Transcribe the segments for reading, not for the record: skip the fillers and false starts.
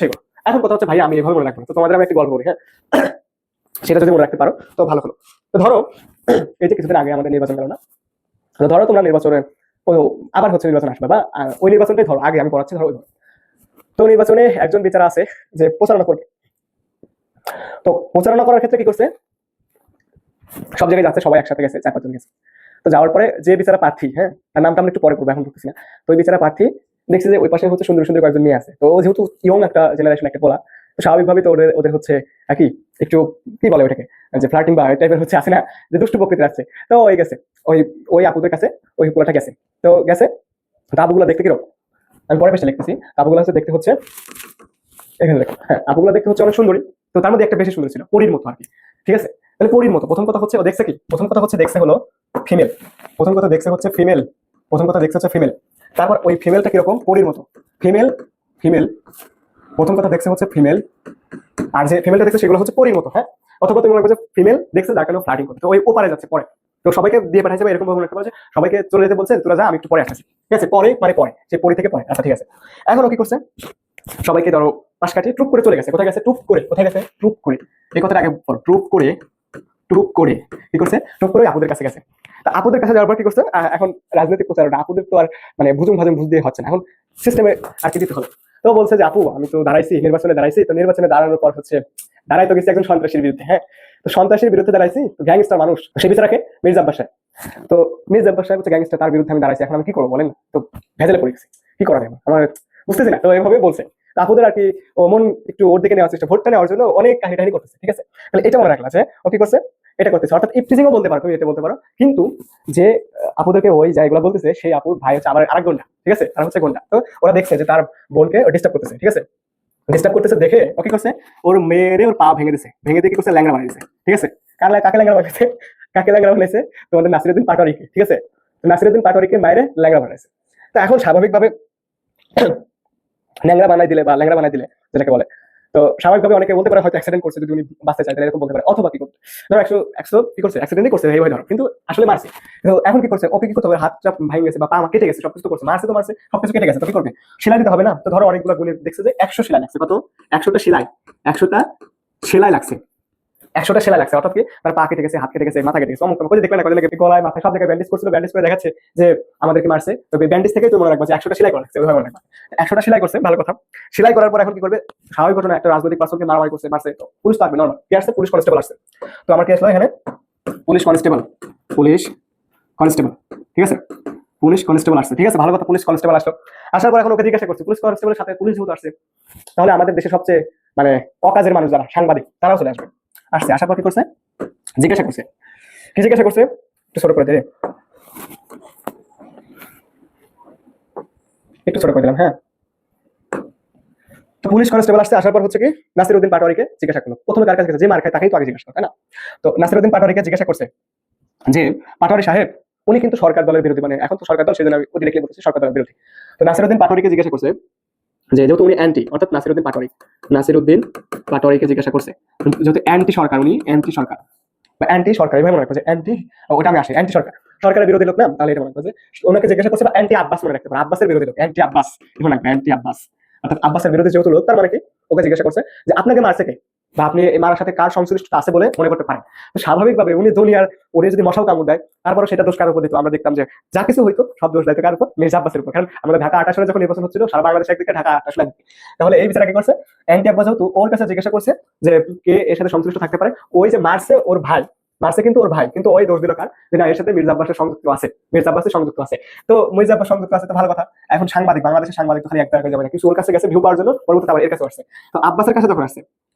সেগুলো। এখন কথা হচ্ছে ভাই আমি এভাবে মনে রাখবো না, তো তোমাদের আমি একটা গল্প করি, হ্যাঁ? সেটা যদি মনে রাখতে পারো তো ভালো হলো। তো ধরো এই যে কিছুদিন আগে আমাদের নির্বাচন গেল না, তো ধরো তোমরা নির্বাচনে ও আবার হচ্ছে নির্বাচন আসবে বা ওই নির্বাচনটাই ধরো আগে আমি পড়াচ্ছি, ধরো ওই ধরো। তো নির্বাচনে একজন বিচারা আছে যে প্রচারণা করবে। তো প্রচারণা করার ক্ষেত্রে কি করছে, সব জায়গায় যাচ্ছে, সবাই একসাথে গেছে, 4-5 জন গেছে। তো যাওয়ার পরে যে বিচারা প্রার্থী, হ্যাঁ, তার নামটা আমি একটু পরে করবো, এখন বলতেছি না। তো ওই বিচারা প্রার্থী দেখছি যে ওই পাশে হচ্ছে সুন্দর সুন্দর কয়েকজন মেয়ে আছে। তো ও যেহেতু ইয়ং একটা জেনারেশন একটা বলা, তো স্বাভাবিকভাবেই তো ওদের ওদের হচ্ছে কি একটু কি বলে ওটাকে, যে ফ্লার্টিং বা টাইপের হচ্ছে আছে না, যে দুষ্টু প্রকৃতির আছে। তো ওই গেছে, ওই ওই আপুদের কাছে, ওই পোলাটা গেছে। তো গেছে, তো আপুগুলো দেখতে কিরকম, আমি পরে পেশে লিখতেছি। আপুগুলো হচ্ছে দেখতে হচ্ছে, এখানে দেখো, হ্যাঁ, আপুগুলো দেখতে হচ্ছে অনেক সুন্দরী। তো তার মধ্যে একটা বেশি সুন্দর ছিল, পরীর মতো আর কি। ঠিক আছে, তাহলে পরীর মতো প্রথম কথা হচ্ছে ও দেখছে কি, প্রথম কথা হচ্ছে দেখছে হলো ফিমেল, প্রথম কথা দেখছে হচ্ছে ফিমেল, প্রথম কথা দেখছে হচ্ছে ফিমেল। তারপর ওই ফিমেলটা কিরকম, পরীর মতো, ফিমেল, ফিমেল, প্রথম কথা দেখছে হচ্ছে ফিমেল। আর যে ফিমেলটা দেখছে সেগুলো হচ্ছে পরীর মতো, হ্যাঁ। অথবা তুমি মনে করছো ফিমেল দেখছে যার কারণে ফ্লার্টিং করতে, তো ওই ওপারে যাচ্ছে পরে। তো সবাইকে দিয়ে পাঠাইছে বা এরকম ভাবে মনে করছে, সবাইকে চলে যেতে বলছে, তোরা যা, আমি একটু পরে আসছি। ঠিক আছে, পরে মানে পরে, সে পরি থেকে পরে, আচ্ছা ঠিক আছে। এখন ও কি করছে, সবাইকে ধরো পাশ কাটিয়ে টুপ করে চলে গেছে। কোথায় গেছে, টুপ করে, কোথায় গেছে, টুপ করে। এই কথাটা আগে বলো, টুপ করে, টুপ করে কি করছে, টুপ করে আপুদের কাছে গেছে। তা আপুদের কাছে যাওয়ার পর কি করছে, এখন রাজনৈতিক প্রচারণা আপুদের তো আর মানে ভুজুম ভাজুম বুঝ দিয়ে হচ্ছে না, এখন সিস্টেমে আর কি দিতে হলো। তো বলছে যে আপু আমি তো দাঁড়াইছি, নির্বাচনে দাঁড়াইছি, তো নির্বাচনে দাঁড়ানোর পর হচ্ছে দাঁড়াই তো গেছি একজন সন্ত্রাসীর বিরুদ্ধে, হ্যাঁ। তো সন্ত্রাসীর বিরুদ্ধে দাঁড়াইছি, তো গ্যাংস্টার মানুষ, তো সে বিচারাকে মির্জা আব্বাস সাহেব। তো মির্জা আব্বাস সাহেব হচ্ছে গ্যাংস্টার, তার বিরুদ্ধে আমি দাঁড়াইছি, এখন আমি কি করবো বলেন? তো ভেজালে পড়ে গেছি, কি করা যাবে আমার বুঝতেছি না। তো এইভাবে বলছে। তা আপুদের আর কি ও মন একটু ওর দিকে নেওয়ার চেষ্টা, ভোটটা নেওয়ার জন্য অনেক কাহিনী টাহিনী করতেছে। ঠিক আছে, তাহলে এটা মনে রাখলা যে ও কি করছে, এটা করতেছে, অর্থাৎ ইফটিজিংও বলতে পারো, তুমি এটা বলতে পারো। কিন্তু যে আপুদেরকে ওই জায়গাগুলো বলতেছে, সেই আপুর ভাই হচ্ছে আবার আরেক গন্ডা। ঠিক আছে, আর হচ্ছে গন্ডা। তো ওরা দেখছে যে তার বোনকে ডিস্টার্ব করতেছে। ঠিক আছে, ডিস্টার্ব করতেছে দেখে ও কি করছে, ওর মেয়েরে ওর পা ভেঙে দিছে, ভেঙে দিয়ে কি করছে, ল্যাংড়া বানিয়েছে। ঠিক আছে, কাকে ল্যাংড়া বানিয়েছে, কাকে ল্যাংড়া বানিয়েছে, তোমাদের নাসিরুদ্দিন পাটোয়ারিকে। ঠিক আছে, তো নাসিরুদ্দিন পাটোয়ারিকে মায়েরে ল্যাংড়া বানাইছে। তো এখন স্বাভাবিকভাবে ল্যাংড়া বানাই দিলে বা ল্যাংড়া বানাই দিলে যেটাকে বলে, তো স্বাভাবিকভাবে অনেকে বলতে পারে হয়তো অ্যাক্সিডেন্ট করছে, যদি উনি বাঁচতে চাই তাহলে এরকম বলতে পারে। অথবা কি করতে, ধরো একশো একশো কি করছে, অ্যাক্সিডেন্টই করছে এই ভাই ধরো, কিন্তু আসলে মারছে। তো এখন কি করছে, ওকে কি করতে হবে, হাতটা ভেঙে গেছে বা পা কেটে গেছে, সবকিছু তো করছে, মারছে তো মারছে, সবকিছু কেটে গেছে, তো কি করবে, সেলাই দিতে হবে না? তো ধরো অনেকগুলো গুলি দেখছে যে 100 সেলাই লাগছে, কত, 100টা সেলাই, 100টা সেলাই লাগছে, 100টা সেলাই লাগছে, অর্থাৎ কি তার পা কেটে গেছে, হাত কেটে গেছে, মাথা কেটে গেছে, অমুক তমুক। দেখবে না কদিন আগে গলায় মাথায় সব জায়গায় ব্যান্ডেজ করছিল, ব্যান্ডেজ করে দেখাচ্ছে যে আমাদেরকে মারছে। তো ব্যান্ডেজ থেকে তো মনে রাখবো যে 100টা সেলাই করা লাগছে, ওইভাবে মনে রাখবা। 100টা সেলাই করছে, ভালো কথা। সেলাই করার পর এখন কি করবে, স্বাভাবিক ঘটনা, একটা রাজনৈতিক পার্সনকে মারামারি করছে, মারছে, তো পুলিশ তো আসবে নর্মাল, কি আসছে, পুলিশ কনস্টেবল আসছে। তো আমার কি আসলো এখানে, পুলিশ কনস্টেবল, পুলিশ কনস্টেবল। ঠিক আছে, পুলিশ কনস্টেবল আসছে। ঠিক আছে, ভালো কথা, পুলিশ কনস্টেবল আসলো। আসার পর এখন ওকে জিজ্ঞাসা করছে, পুলিশ কনস্টেবলের সাথে পুলিশ যেহেতু আসছে, তাহলে আমাদের দেশের সবচেয়ে মানে অকাজের মানুষ যারা সাংবাদিক, তারাও চলে আসবে। আসছে, আসার পর কি করছে, জিজ্ঞাসা করছে, কি জিজ্ঞাসা করছে, একটু ছোট করে দে, একটু ছোট করে দিলাম, হ্যাঁ। তো পুলিশ কনস্টেবল আসছে, আসার পর হচ্ছে কি নাসিরুদ্দিন পাটোয়ারিকে জিজ্ঞাসা করলো। প্রথমে কার কাছে গেছে, যে মার খায় তাকেই তো আগে জিজ্ঞাসা করো, তাই না? তো নাসিরুদ্দিন পাটোয়ারিকে জিজ্ঞাসা করছে যে পাটোয়ারি সাহেব, উনি কিন্তু সরকার দলের বিরোধী, মানে এখন তো সরকার দল, সেজন্য আমি ডিরেক্টলি বলতেছি সরকার দলের বিরোধী। তো নাসিরুদ্দিন পাটোয়ারিকে জিজ্ঞাসা করছে যে যেহেতু উনি অ্যান্টি, অর্থাৎ নাসিরুদ্দিন পাটোয়ারি, নাসিরুদ্দিন পাটোয়ারিকে জিজ্ঞাসা করছে, যেহেতু অ্যান্টি সরকার, উনি অ্যান্টি সরকার বা অ্যান্টি সরকার, এভাবে মনে রাখবো যে অ্যান্টি, ওটা আমি আসি অ্যান্টি সরকার, সরকারের বিরোধী লোক না, তাহলে এটা মনে রাখবো যে ওনাকে জিজ্ঞাসা করছে, বা অ্যান্টি আব্বাস মনে রাখতে পারে, আব্বাসের বিরোধী লোক, অ্যান্টি আব্বাস, এখন রাখবে অ্যান্টি আব্বাস, অর্থাৎ আব্বাসের বিরোধী যেহেতু লোক, তার মানে কি ওকে জিজ্ঞাসা করছে যে আপনাকে মারছে কে, বা আপনি এই মারার সাথে কার সংশ্লিষ্টতা আছে বলে মনে করতে পারেন। তো স্বাভাবিকভাবে উনি দুনিয়ার, ওরে যদি মশাও কামড় দেয়, তারপরে সেটা দোষ কার উপর দিত, আমরা দেখতাম যে যা কিছু হইতো সব দোষ দায়িত্ব কার উপর, মির্জা আব্বাসের উপর। কারণ আমাদের ঢাকা 28 সালে যখন নির্বাচন হচ্ছিল, সারা বাংলাদেশ একদিকে, ঢাকা 28 লাখ। তাহলে এই বিচারা কি করছে, অ্যান্টি আব্বাস যেহেতু ওর কাছে জিজ্ঞাসা করছে যে কে এর সাথে সংশ্লিষ্ট থাকতে পারে, ওই যে মারছে ওর ভাই, মারছে কিন্তু ওর ভাই, কিন্তু ওই দোষ দিল কার, যে না এর সাথে মির্জা আব্বাসের সংযুক্ত আছে, মির্জা আব্বাসের সংযুক্ত আছে। তো মির্জা আব্বাস সংযুক্ত আছে, তো ভালো কথা। এখন সাংবাদিক, বাংলাদেশের সাংবাদিক তো খালি একবার হয়ে যাবে না, কিছু ওর কাছে গেছে ভিউ পাওয়ার জন্য, পরবর্তীতে আবার এর কাছে আসছে। তো আব্বাসের কাছে যখন আসছে,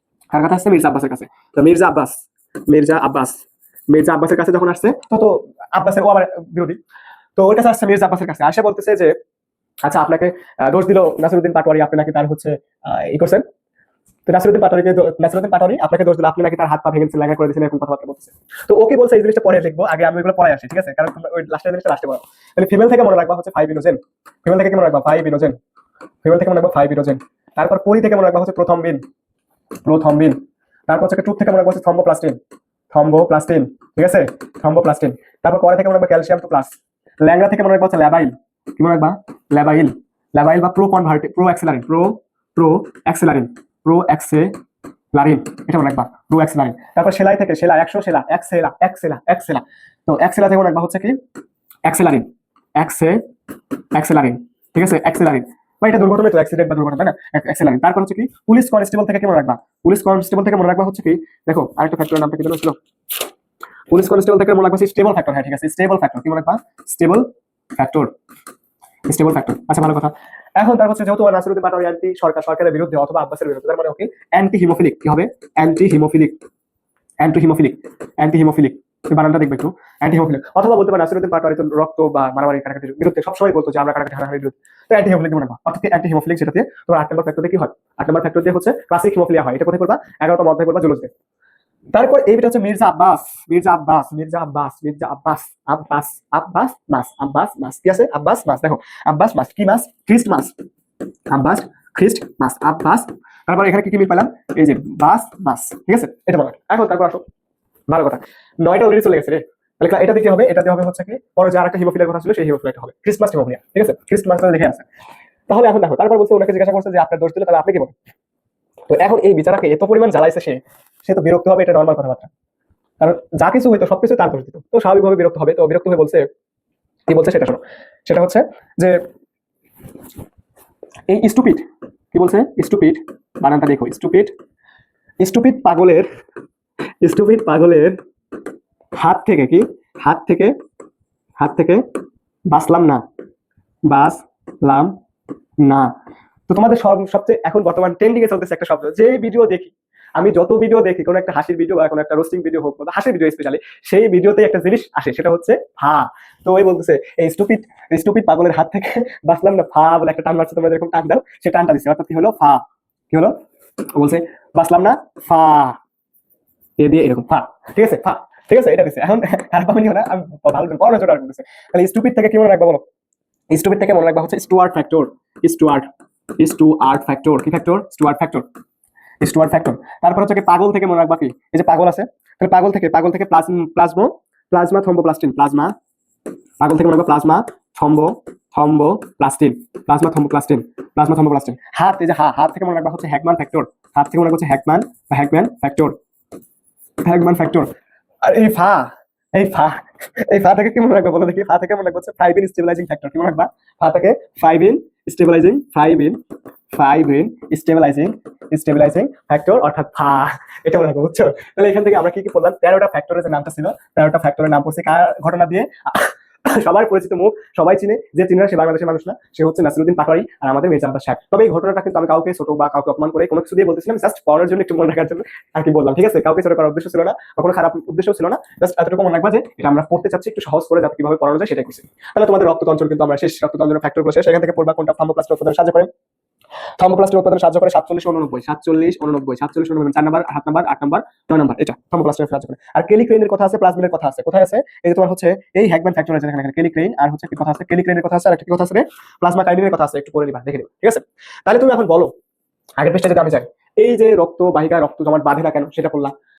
কার কাছে আসছে, মির্জা আব্বাসের কাছে। তো মির্জা আব্বাস, মির্জা আব্বাস, মির্জা আব্বাসের কাছে যখন আসছে, তো তো আব্বাসের ও আবার বিরোধী, তো ওর কাছে আসছে মির্জা আব্বাসের কাছে, আসে বলতেছে যে আচ্ছা আপনাকে দোষ দিল নাসিরুদ্দিন পাটোয়ারি, আপনি নাকি তার হচ্ছে ই করছেন। তো নাসিরুদ্দিন পাটোয়ারি আপনাকে দোষ দিল, আপনি নাকি তার হাত পা ভেঙে ল্যাঙ্গা করে দিয়েছেন, এরকম কথাবার্তা বলতেছে। তো ওকে বলছে এই জিনিসটা পরে লিখবো, আগে আমি এগুলো পরে আসি, ঠিক আছে, কারণ ওই লাস্টের জিনিসটা লাস্টে বলো। তাহলে ফিমেল থেকে মনে রাখবা হচ্ছে 5 ইনোজেন, ফিমেল থেকে মনে রাখবা 5 ইনোজেন, ফিমেল থেকে মনে রাখবা 5 ইনোজেন। তারপর পরি থেকে মনে রাখবা হচ্ছে প্রথম বিন, প্রথম বিন। তারপর হচ্ছে টুপ থেকে মনে রাখবা হচ্ছে থম্বোপ্লাস্টিন, থম্বোপ্লাস্টিন। ঠিক আছে, থম্বোপ্লাস্টিন। তারপর পরে থেকে মনে রাখবা ক্যালসিয়াম টু প্লাস। ল্যাংড়া থেকে মনে রাখবা হচ্ছে ল্যাবাইল, কি মনে রাখবা, ল্যাবাইল, ল্যাবাইল বা pro convert, pro accelerant, pro pro accelerin, pro accelerin, এটা মনে রাখবা, প্রো অ্যাক্সেলারিন। তারপর সেলাই থেকে সেলা, 100 সেলা, এক্সেলা। তো এক্সেলা থেকে মনে রাখবা হচ্ছে কি অ্যাক্সেলারিন, অ্যাক্সেলারিন, ঠিক আছে, অ্যাক্সেলারিন। বা এটা দুর্ঘটনা তো, অ্যাক্সিডেন্ট বা দুর্ঘটনা, তাই না, অ্যাক্সেলারিন। তারপর হচ্ছে কি পুলিশ কনস্টেবল থেকে কি মনে রাখবা, পুলিশ কনস্টেবল থেকে মনে রাখবা হচ্ছে কি, দেখো আরেকটা ফ্যাক্টরের নামটা কি ছিল, পুলিশ কনস্টেবল থেকে মনে রাখবা স্টেবল ফ্যাক্টর। হ্যাঁ ঠিক আছে, স্টেবল ফ্যাক্টর, কি মনে রাখবা, স্টেবল ফ্যাক্টর, স্টেবল ফ্যাক্টর। আচ্ছা ভালো কথা। এখন তার হচ্ছে যেহেতু নাসিরউদ্দিন পাটোয়ারি অ্যান্টি সরকারের বিরুদ্ধে অথবা আব্বাসের বিরুদ্ধে, তার মানে ওকে অ্যান্টি হিমোফিলিক, কি হবে, anti haemophilic, anti haemophilic, anti haemophilic, বানানটা দেখবে একটু, অ্যান্টি হিমোফিলিক। অথবা বলতে পারে নাসিরউদ্দিন পাটোয়ারি তো রক্ত বা মারামারি কাটাকাটির বিরুদ্ধে সবসময় বলতো যে আমরা কাটাকাটি হানাহানির বিরুদ্ধে, তো অ্যান্টি হিমোফিলিক মনে রাখবা। অর্থাৎ অ্যান্টি হিমোফিলিক সেটাতে তোমার 8 নম্বর ফ্যাক্টর দিয়ে কি হয়, 8 নম্বর ফ্যাক্টর দিয়ে হচ্ছে ক্লাসিক হিমোফিলিয়া হয়। এটা কোথায় করবা, 11তম অধ্যায় করবা জুলসে। তারপর এই বিটা হচ্ছে মির্জা আব্বাস, মাস, কি আছে, আব্বাস মাস, দেখো আব্বাস মাস, কি মাস, খ্রিস্ট মাস, আব্বাস খ্রিস্ট মাস, আব্বাস। তারপর এখানে কি কি মিল পেলাম, এই যে বাস মাস, ঠিক আছে, এটা বলা। এখন তারপর আসো, ভালো কথা, 9টা অলরেডি চলে গেছে রে। তাহলে এটা দিতে হবে, এটা দিয়ে হবে হচ্ছে কি পরে যে আরেকটা হিমোফিলিয়ার কথা ছিল সেই হিমোফিলিয়াটা হবে ক্রিসমাস হিমোফিলিয়া, ঠিক আছে, ক্রিসমাস দেখে আছে। তাহলে এখন দেখো, তারপর বলছে ওনাকে জিজ্ঞাসা করছে যে আপনার দোষ দিলে তাহলে আপনি কি বলেন। তো এখন এই বিচারাকে এত পরিমাণ জ্বালাইছে সে তো বিরক্ত হবে, এটা নর্মাল কথাবার্তা, কারণ যা কিছু হইতো সবকিছু তার দোষ দিত, তো স্বাভাবিকভাবে বিরক্ত হবে। তো বিরক্ত হয়ে বলছে, কি বলছে সেটা শোনো, সেটা হচ্ছে যে এই স্টুপিড, কি বলছে, স্টুপিড, বানানটা দেখো, স্টুপিড, স্টুপিড পাগলের, স্টুপিড পাগলের হাত থেকে কি, হাত থেকে, হাত থেকে বাঁচলাম না, বাঁচলাম না। তো তোমাদের সবচেয়ে এখন বর্তমান ট্রেন্ডিং এ চলতেছে একটা শব্দ, যে ভিডিও দেখি আমি, যত ভিডিও দেখি, কোনো একটা হাসির ভিডিও বা কোনো একটা রোস্টিং ভিডিও হোক বা হাসির ভিডিও স্পেশালি, সেই ভিডিওতে একটা জিনিস আসে, সেটা হচ্ছে ফা। তো ওই বলতেছে এই স্টুপিড, স্টুপিড পাগলের হাত থেকে বাঁচলাম না, ফা বলে একটা টান মারছে, তোমরা এরকম টান দাও, সে টানটা দিচ্ছে, অর্থাৎ কি হলো, ফা, কি হলো, বলছে বাঁচলাম না, ফা, এ দিয়ে এরকম ফা, ঠিক আছে, ফা, ঠিক আছে, এটা দিচ্ছে। এখন আর পাবনি না, আমি ভালো বড় জোর করতেছে। তাহলে স্টুপিড থেকে কি মনে রাখবা বলো, স্টুপিড থেকে মনে রাখবা হচ্ছে Stuart factor, Stuart, Stuart factor, কি factor, Stuart factor, Stuart factor. তারপর হচ্ছে কি পাগল থেকে মনে রাখবা কি, এই যে পাগল আছে, তাহলে পাগল থেকে, পাগল থেকে প্লাজমো, প্লাজমা থ্রম্বোপ্লাস্টিন, প্লাজমা, পাগল থেকে মনে রাখবা plasma thromboplastin, plasma thromboplastin, plasma thromboplastin. হাত, এই যে হাত থেকে মনে রাখবা হচ্ছে হ্যাকম্যান ফ্যাক্টর, হাত থেকে মনে রাখবা হচ্ছে হ্যাকম্যান বা হ্যাকম্যান ফ্যাক্টর, হ্যাকম্যান ফ্যাক্টর। আর এই ফা, এই ফা, এই ফা থেকে কি মনে রাখবা বলো দেখি, ফা থেকে মনে রাখবা হচ্ছে ফাইভ ইন স্টেবিলাইজিং ফ্যাক্টর, কি মনে রাখবা, ফা থেকে five in stabilising, five in stabilising, stabilising factor, অর্থাৎ ফা, এটা মনে রাখবো, বুঝছো। তাহলে এখান থেকে আমরা কি কি বললাম, 13টা ফ্যাক্টরের যে নামটা ছিল, 13টা ফ্যাক্টরের নাম পড়ছে কার ঘটনা দিয়ে, সবার পরিচিত মুখ, সবাই চিনে, যে চিনে না সে বাংলাদেশের মানুষ না, সে হচ্ছে নাসিরউদ্দিন পাটোয়ারি আর আমাদের মির্জা আব্বাস সাহেব। তবে এই ঘটনাটা কিন্তু আমি কাউকে ছোট বা কাউকে অপমান করে কোনো কিছু দিয়ে বলতেছিলাম, জাস্ট পড়ার জন্য, একটু মনে রাখার জন্য আর কি বললাম, ঠিক আছে, কাউকে ছোট করার উদ্দেশ্য ছিল না বা কোনো খারাপ উদ্দেশ্য ছিল না, জাস্ট এতটুকু মনে রাখবা যে এটা আমরা পড়তে চাচ্ছি একটু সহজ করে, যাতে কিভাবে পড়ানো যায় সেটাই কিছু। তাহলে তোমাদের রক্ততন্ত্র কিন্তু আমরা শেষ, রক্ততন্ত্রের ফ্যাক্টরগুলো শেষ, এখান থেকে পড়বা কোনটা থার্মোপ্লাস্টের উৎপাদনে সাহায্য করে, থার্মোপ্লাস্টের উৎপাদনে সাহায্য করে 47 89, 47 89, 47 89, 4 নাম্বার, 7 নাম্বার, 8 নাম্বার, 9 নাম্বার, এটা থার্মোপ্লাস্টের সাহায্য করে। আর কেলিক্রেইনের কথা আছে, প্লাজমিনের কথা আছে, কোথায় আছে, এই যে তোমার হচ্ছে এই হ্যাকম্যান ফ্যাক্টর আছে এখানে, কেলিক্রেইন, আর হচ্ছে কি কথা আছে, কেলিক্রেইনের কথা আছে, আর একটা কি কথা আছে রে, প্লাজমা কাইনেনের কথা আছে, একটু পড়ে নিবা, দেখে নিবা, ঠিক আছে। তাহলে তুমি এখন বলো, আগের পৃষ্ঠায় যদি আমি যাই, এই যে রক্ত বাহিকা, রক্ত জমাট বাঁধে না কেন সেটা বললাম,